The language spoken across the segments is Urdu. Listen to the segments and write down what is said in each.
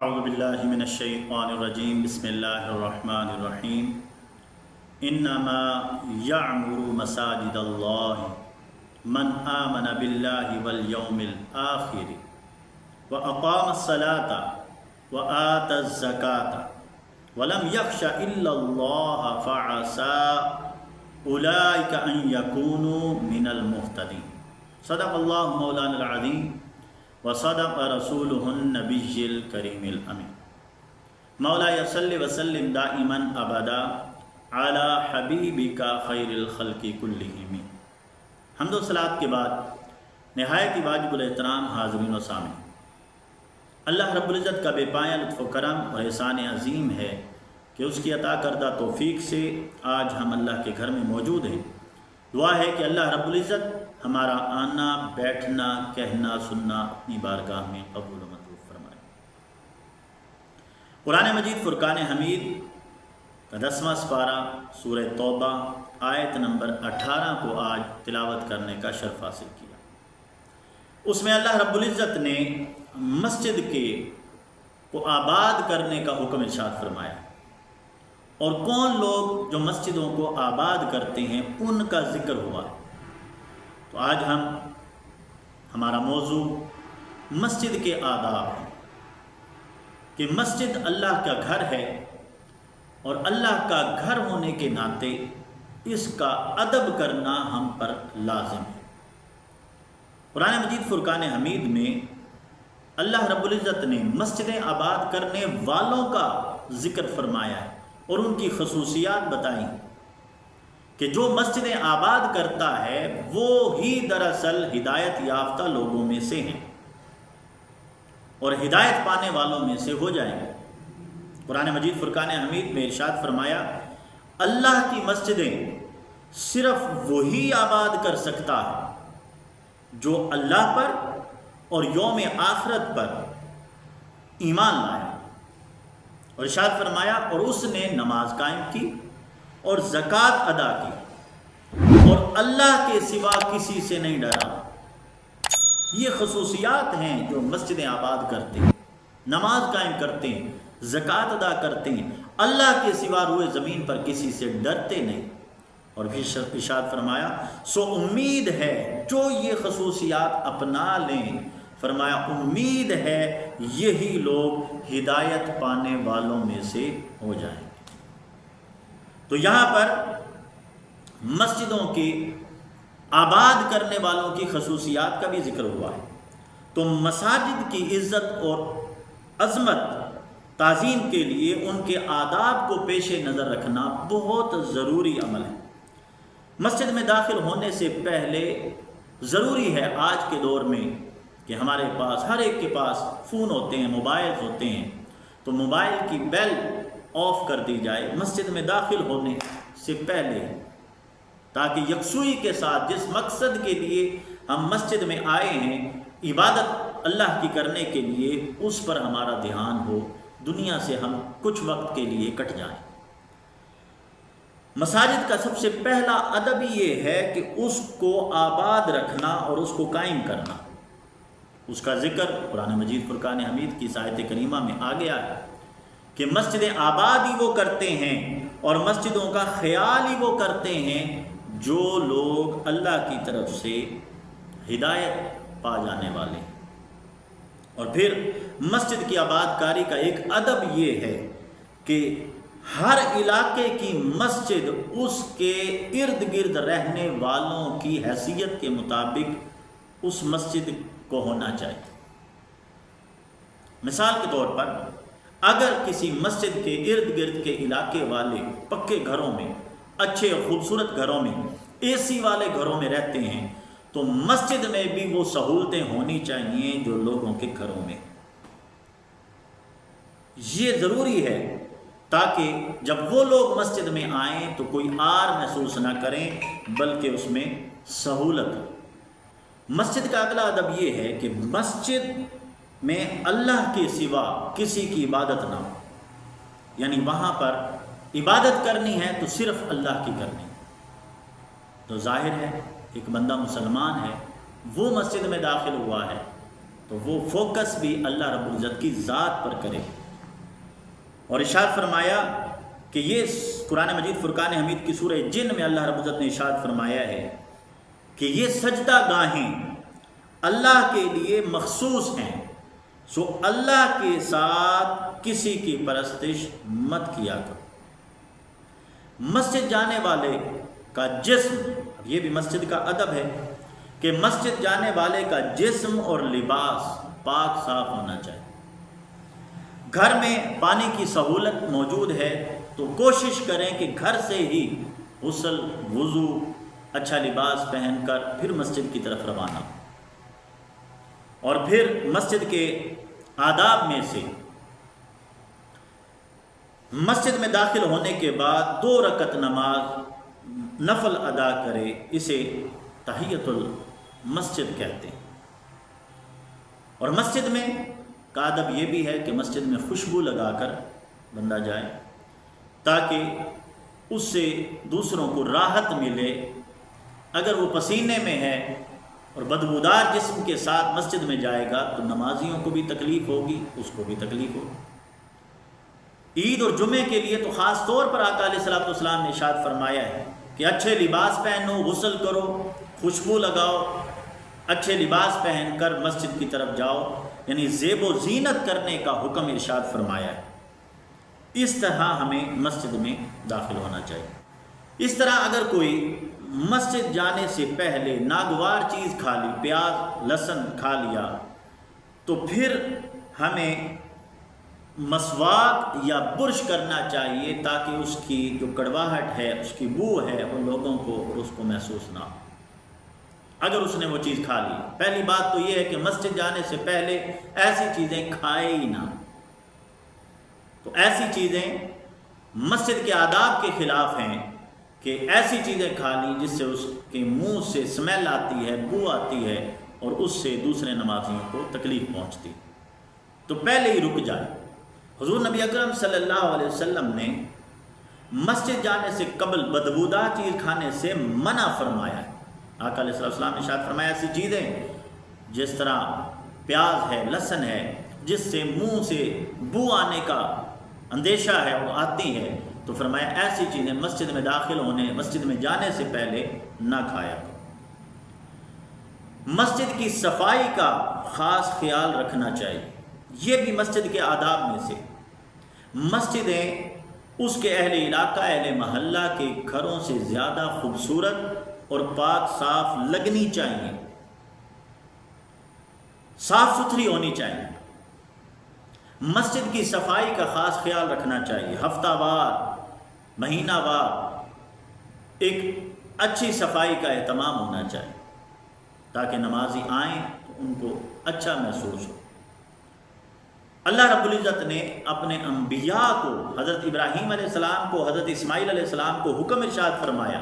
اعوذ باللہ من الشیطان الرجیم بسم اللہ الرحمن الرحیم انما یعمر مساجد اللہ من آمن باللہ والیوم الآخر واقام الصلاة وآت الزکاة ولم یخش الا اللہ فعسى اولئک ان یکونوا من المہتدین۔ صدق اللہ مولانا العظیم وصدق رسولہ النبی الکریم الامین۔ مولا صلی وسلم دائما ابدا علی حبیبک خیر الخلق کلہم۔ حمد و صلاۃ کے بعد نہایت ہی واجب الاحترام حاضرین و سامعین، اللہ رب العزت کا بے پایہ لطف و کرم اور احسان عظیم ہے کہ اس کی عطا کردہ توفیق سے آج ہم اللہ کے گھر میں موجود ہیں۔ دعا ہے کہ اللہ رب العزت ہمارا آنا، بیٹھنا، کہنا، سننا اپنی بارگاہ میں قبول و منظور فرمائے۔ قرآن مجید فرقان حمید کا 10واں سپارہ سورہ توبہ آیت نمبر 18 کو آج تلاوت کرنے کا شرف حاصل کیا۔ اس میں اللہ رب العزت نے مسجد کو آباد کرنے کا حکم ارشاد فرمایا، اور کون لوگ جو مسجدوں کو آباد کرتے ہیں ان کا ذکر ہوا۔ تو آج ہمارا موضوع مسجد کے آداب ہے کہ مسجد اللہ کا گھر ہے، اور اللہ کا گھر ہونے کے ناطے اس کا ادب کرنا ہم پر لازم ہے۔ قرآن مجید فرقان حمید میں اللہ رب العزت نے مسجدیں آباد کرنے والوں کا ذکر فرمایا ہے اور ان کی خصوصیات بتائیں کہ جو مسجدیں آباد کرتا ہے وہ ہی دراصل ہدایت یافتہ لوگوں میں سے ہیں اور ہدایت پانے والوں میں سے ہو جائیں گے۔ قرآن مجید فرقان حمید میں ارشاد فرمایا، اللہ کی مسجدیں صرف وہی آباد کر سکتا ہے جو اللہ پر اور یوم آخرت پر ایمان لایا، اور ارشاد فرمایا اور اس نے نماز قائم کی اور زکوٰۃ ادا کی اور اللہ کے سوا کسی سے نہیں ڈرا۔ یہ خصوصیات ہیں جو مسجدیں آباد کرتے ہیں، نماز قائم کرتے ہیں، زکوٰۃ ادا کرتے ہیں، اللہ کے سوا روئے زمین پر کسی سے ڈرتے نہیں۔ اور پھر ارشاد فرمایا سو امید ہے جو یہ خصوصیات اپنا لیں، فرمایا امید ہے یہی لوگ ہدایت پانے والوں میں سے ہو جائیں گے۔ تو یہاں پر مسجدوں کے آباد کرنے والوں کی خصوصیات کا بھی ذکر ہوا ہے۔ تو مساجد کی عزت اور عظمت تعظیم کے لیے ان کے آداب کو پیش نظر رکھنا بہت ضروری عمل ہے۔ مسجد میں داخل ہونے سے پہلے ضروری ہے آج کے دور میں کہ ہمارے پاس ہر ایک کے پاس فون ہوتے ہیں، موبائل ہوتے ہیں، تو موبائل کی بیل آف کر دی جائے مسجد میں داخل ہونے سے پہلے، تاکہ یکسوئی کے ساتھ جس مقصد کے لیے ہم مسجد میں آئے ہیں، عبادت اللہ کی کرنے کے لیے، اس پر ہمارا دھیان ہو، دنیا سے ہم کچھ وقت کے لیے کٹ جائیں۔ مساجد کا سب سے پہلا ادب یہ ہے کہ اس کو آباد رکھنا اور اس کو قائم کرنا۔ اس کا ذکر قرآن مجید فرقان حمید کی آیت کریمہ میں آ گیا ہے کہ مسجدیں آباد ہی وہ کرتے ہیں اور مسجدوں کا خیال ہی وہ کرتے ہیں جو لوگ اللہ کی طرف سے ہدایت پا جانے والے ہیں۔ اور پھر مسجد کی آباد کاری کا ایک ادب یہ ہے کہ ہر علاقے کی مسجد اس کے ارد گرد رہنے والوں کی حیثیت کے مطابق اس مسجد کو ہونا چاہیے۔ مثال کے طور پر اگر کسی مسجد کے ارد گرد کے علاقے والے پکے گھروں میں، اچھے اور خوبصورت گھروں میں، اے سی والے گھروں میں رہتے ہیں، تو مسجد میں بھی وہ سہولتیں ہونی چاہیے جو لوگوں کے گھروں میں۔ یہ ضروری ہے تاکہ جب وہ لوگ مسجد میں آئیں تو کوئی آر محسوس نہ کریں، بلکہ اس میں سہولت ہو۔ مسجد کا اگلا ادب یہ ہے کہ مسجد میں اللہ کے سوا کسی کی عبادت نہ ہو، یعنی وہاں پر عبادت کرنی ہے تو صرف اللہ کی کرنی۔ تو ظاہر ہے ایک بندہ مسلمان ہے، وہ مسجد میں داخل ہوا ہے تو وہ فوکس بھی اللہ رب العزت کی ذات پر کرے۔ اور ارشاد فرمایا کہ یہ قرآن مجید فرقان حمید کی سورہ جن میں اللہ رب العزت نے ارشاد فرمایا ہے کہ یہ سجدہ گاہیں اللہ کے لیے مخصوص ہیں، سو اللہ کے ساتھ کسی کی پرستش مت کیا کرو۔ مسجد جانے والے کا جسم، یہ بھی مسجد کا ادب ہے کہ مسجد جانے والے کا جسم اور لباس پاک صاف ہونا چاہیے۔ گھر میں پانی کی سہولت موجود ہے تو کوشش کریں کہ گھر سے ہی غسل، وضو، اچھا لباس پہن کر پھر مسجد کی طرف روانہ ہو۔ اور پھر مسجد کے آداب میں سے مسجد میں داخل ہونے کے بعد 2 رکعت نماز نفل ادا کرے، اسے تحیۃ المسجد کہتے ہیں۔ اور مسجد میں کا ادب یہ بھی ہے کہ مسجد میں خوشبو لگا کر بندہ جائے تاکہ اس سے دوسروں کو راحت ملے۔ اگر وہ پسینے میں ہے اور بدبودار جسم کے ساتھ مسجد میں جائے گا تو نمازیوں کو بھی تکلیف ہوگی، اس کو بھی تکلیف ہوگی۔ عید اور جمعے کے لیے تو خاص طور پر آقا علیہ الصلوۃ والسلام نے ارشاد فرمایا ہے کہ اچھے لباس پہنو، غسل کرو، خوشبو لگاؤ، اچھے لباس پہن کر مسجد کی طرف جاؤ، یعنی زیب و زینت کرنے کا حکم ارشاد فرمایا ہے۔ اس طرح ہمیں مسجد میں داخل ہونا چاہیے۔ اس طرح اگر کوئی مسجد جانے سے پہلے ناگوار چیز کھا لی، پیاز لہسن کھا لیا، تو پھر ہمیں مسواک یا برش کرنا چاہیے تاکہ اس کی جو کڑواہٹ ہے، اس کی بو ہے، وہ لوگوں کو اور اس کو محسوس نہ ہو اگر اس نے وہ چیز کھا لی۔ پہلی بات تو یہ ہے کہ مسجد جانے سے پہلے ایسی چیزیں کھائے ہی نہ۔ تو ایسی چیزیں مسجد کے آداب کے خلاف ہیں کہ ایسی چیزیں کھا لیں جس سے اس کے منہ سے اسمیل آتی ہے، بو آتی ہے اور اس سے دوسرے نمازیوں کو تکلیف پہنچتی، تو پہلے ہی رک جائے۔ حضور نبی اکرم صلی اللہ علیہ وسلم نے مسجد جانے سے قبل بدبودار چیز کھانے سے منع فرمایا ہے۔ آقا علیہ السلام نے ارشاد فرمایا ایسی چیزیں جس طرح پیاز ہے، لہسن ہے، جس سے منہ سے بو آنے کا اندیشہ ہے وہ آتی ہے، تو فرمایا ایسی چیزیں مسجد میں داخل ہونے، مسجد میں جانے سے پہلے نہ کھایا کرو۔ مسجد کی صفائی کا خاص خیال رکھنا چاہیے، یہ بھی مسجد کے آداب میں سے۔ مسجدیں اس کے اہل علاقہ، اہل محلہ کے گھروں سے زیادہ خوبصورت اور پاک صاف لگنی چاہیے، صاف ستھری ہونی چاہیے۔ مسجد کی صفائی کا خاص خیال رکھنا چاہیے، ہفتہ وار، مہینہ وار ایک اچھی صفائی کا اہتمام ہونا چاہیے تاکہ نمازی آئیں تو ان کو اچھا محسوس ہو۔ اللہ رب العزت نے اپنے انبیاء کو، حضرت ابراہیم علیہ السلام کو، حضرت اسماعیل علیہ السلام کو حکم ارشاد فرمایا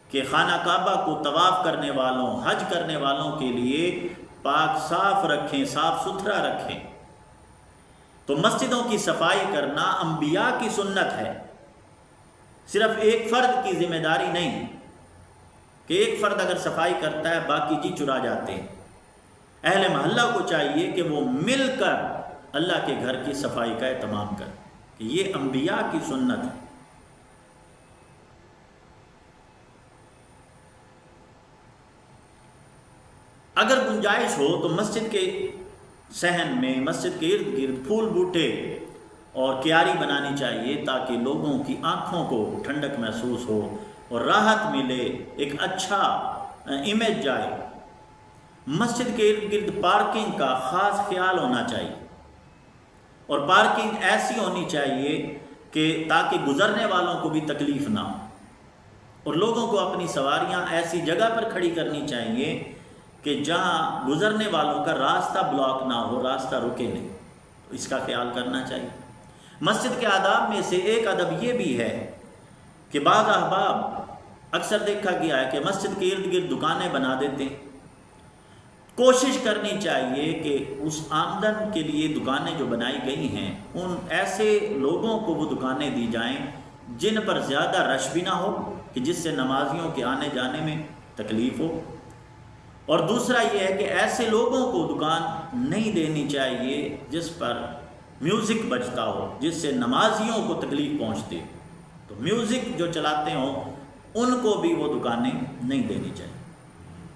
کہ خانہ کعبہ کو طواف کرنے والوں، حج کرنے والوں کے لیے پاک صاف رکھیں، صاف ستھرا رکھیں۔ تو مسجدوں کی صفائی کرنا انبیاء کی سنت ہے، صرف ایک فرد کی ذمہ داری نہیں کہ ایک فرد اگر صفائی کرتا ہے باقی جی چرا جاتے ہیں۔ اہل محلہ کو چاہیے کہ وہ مل کر اللہ کے گھر کی صفائی کا اہتمام کریں، کہ یہ انبیاء کی سنت ہے۔ اگر گنجائش ہو تو مسجد کے صحن میں، مسجد کے ارد گرد پھول بوٹے اور کیاری بنانی چاہیے تاکہ لوگوں کی آنکھوں کو ٹھنڈک محسوس ہو اور راحت ملے، ایک اچھا امیج جائے۔ مسجد کے ارد گرد پارکنگ کا خاص خیال ہونا چاہیے، اور پارکنگ ایسی ہونی چاہیے کہ تاکہ گزرنے والوں کو بھی تکلیف نہ ہو، اور لوگوں کو اپنی سواریاں ایسی جگہ پر کھڑی کرنی چاہیے کہ جہاں گزرنے والوں کا راستہ بلاک نہ ہو، راستہ رکے نہیں، تو اس کا خیال کرنا چاہیے۔ مسجد کے آداب میں سے ایک ادب یہ بھی ہے کہ بعض احباب اکثر دیکھا گیا ہے کہ مسجد کے ارد گرد دکانیں بنا دیتے ہیں۔ کوشش کرنی چاہیے کہ اس آمدن کے لیے دکانیں جو بنائی گئی ہیں ان ایسے لوگوں کو وہ دکانیں دی جائیں جن پر زیادہ رش بھی نہ ہو، کہ جس سے نمازیوں کے آنے جانے میں تکلیف ہو، اور دوسرا یہ ہے کہ ایسے لوگوں کو دکان نہیں دینی چاہیے جس پر میوزک بجتا ہو، جس سے نمازیوں کو تکلیف پہنچتی ہے، تو میوزک جو چلاتے ہوں ان کو بھی وہ دکانیں نہیں دینی چاہیے۔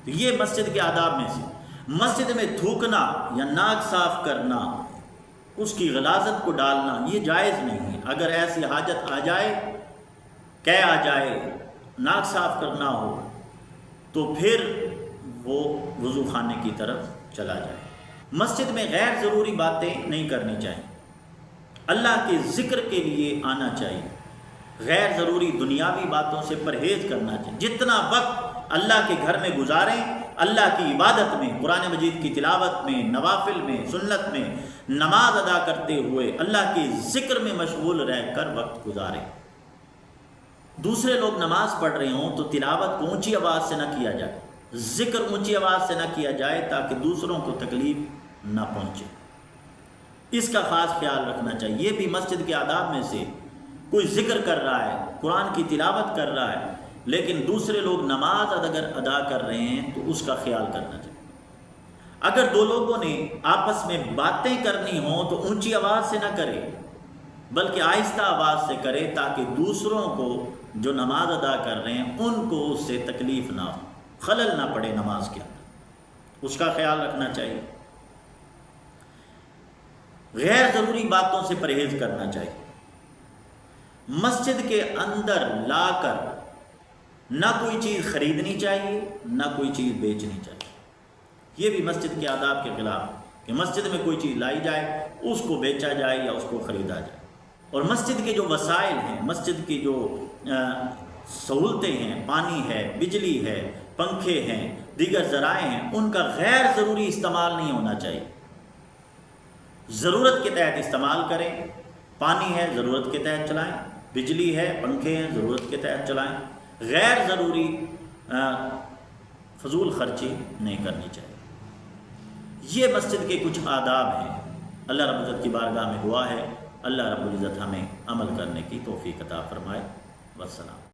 تو یہ مسجد کے آداب میں سے، مسجد میں تھوکنا یا ناک صاف کرنا، اس کی غلاظت کو ڈالنا، یہ جائز نہیں ہے۔ اگر ایسی حاجت آ جائے، کہ آ جائے، ناک صاف کرنا ہو، تو پھر وہ وضو خانے کی طرف چلا جائے۔ مسجد میں غیر ضروری باتیں نہیں کرنی چاہیے، اللہ کے ذکر کے لیے آنا چاہیے، غیر ضروری دنیاوی باتوں سے پرہیز کرنا چاہیے۔ جتنا وقت اللہ کے گھر میں گزاریں، اللہ کی عبادت میں، قرآن مجید کی تلاوت میں، نوافل میں، سنت میں، نماز ادا کرتے ہوئے اللہ کے ذکر میں مشغول رہ کر وقت گزاریں۔ دوسرے لوگ نماز پڑھ رہے ہوں تو تلاوت کو اونچی آواز سے نہ کیا جائے، ذکر اونچی آواز سے نہ کیا جائے تاکہ دوسروں کو تکلیف نہ پہنچے، اس کا خاص خیال رکھنا چاہیے۔ یہ بھی مسجد کے آداب میں سے، کوئی ذکر کر رہا ہے، قرآن کی تلاوت کر رہا ہے، لیکن دوسرے لوگ نماز اگر ادا کر رہے ہیں تو اس کا خیال کرنا چاہیے۔ اگر دو لوگوں نے آپس میں باتیں کرنی ہوں تو اونچی آواز سے نہ کرے بلکہ آہستہ آواز سے کرے تاکہ دوسروں کو جو نماز ادا کر رہے ہیں ان کو اس سے تکلیف نہ ہو، خلل نہ پڑے نماز کے اندر، اس کا خیال رکھنا چاہیے۔ غیر ضروری باتوں سے پرہیز کرنا چاہیے۔ مسجد کے اندر لا کر نہ کوئی چیز خریدنی چاہیے، نہ کوئی چیز بیچنی چاہیے۔ یہ بھی مسجد کے آداب کے خلاف کہ مسجد میں کوئی چیز لائی جائے، اس کو بیچا جائے یا اس کو خریدا جائے۔ اور مسجد کے جو وسائل ہیں، مسجد کی جو سہولتیں ہیں، پانی ہے، بجلی ہے، پنکھے ہیں، دیگر ذرائع ہیں، ان کا غیر ضروری استعمال نہیں ہونا چاہیے۔ ضرورت کے تحت استعمال کریں، پانی ہے ضرورت کے تحت چلائیں، بجلی ہے، پنکھے ہیں ضرورت کے تحت چلائیں، غیر ضروری فضول خرچی نہیں کرنی چاہیے۔ یہ مسجد کے کچھ آداب ہیں۔ اللہ رب العزت کی بارگاہ میں دعا ہے اللہ رب العزت ہمیں عمل کرنے کی توفیق عطا فرمائے۔ والسلام۔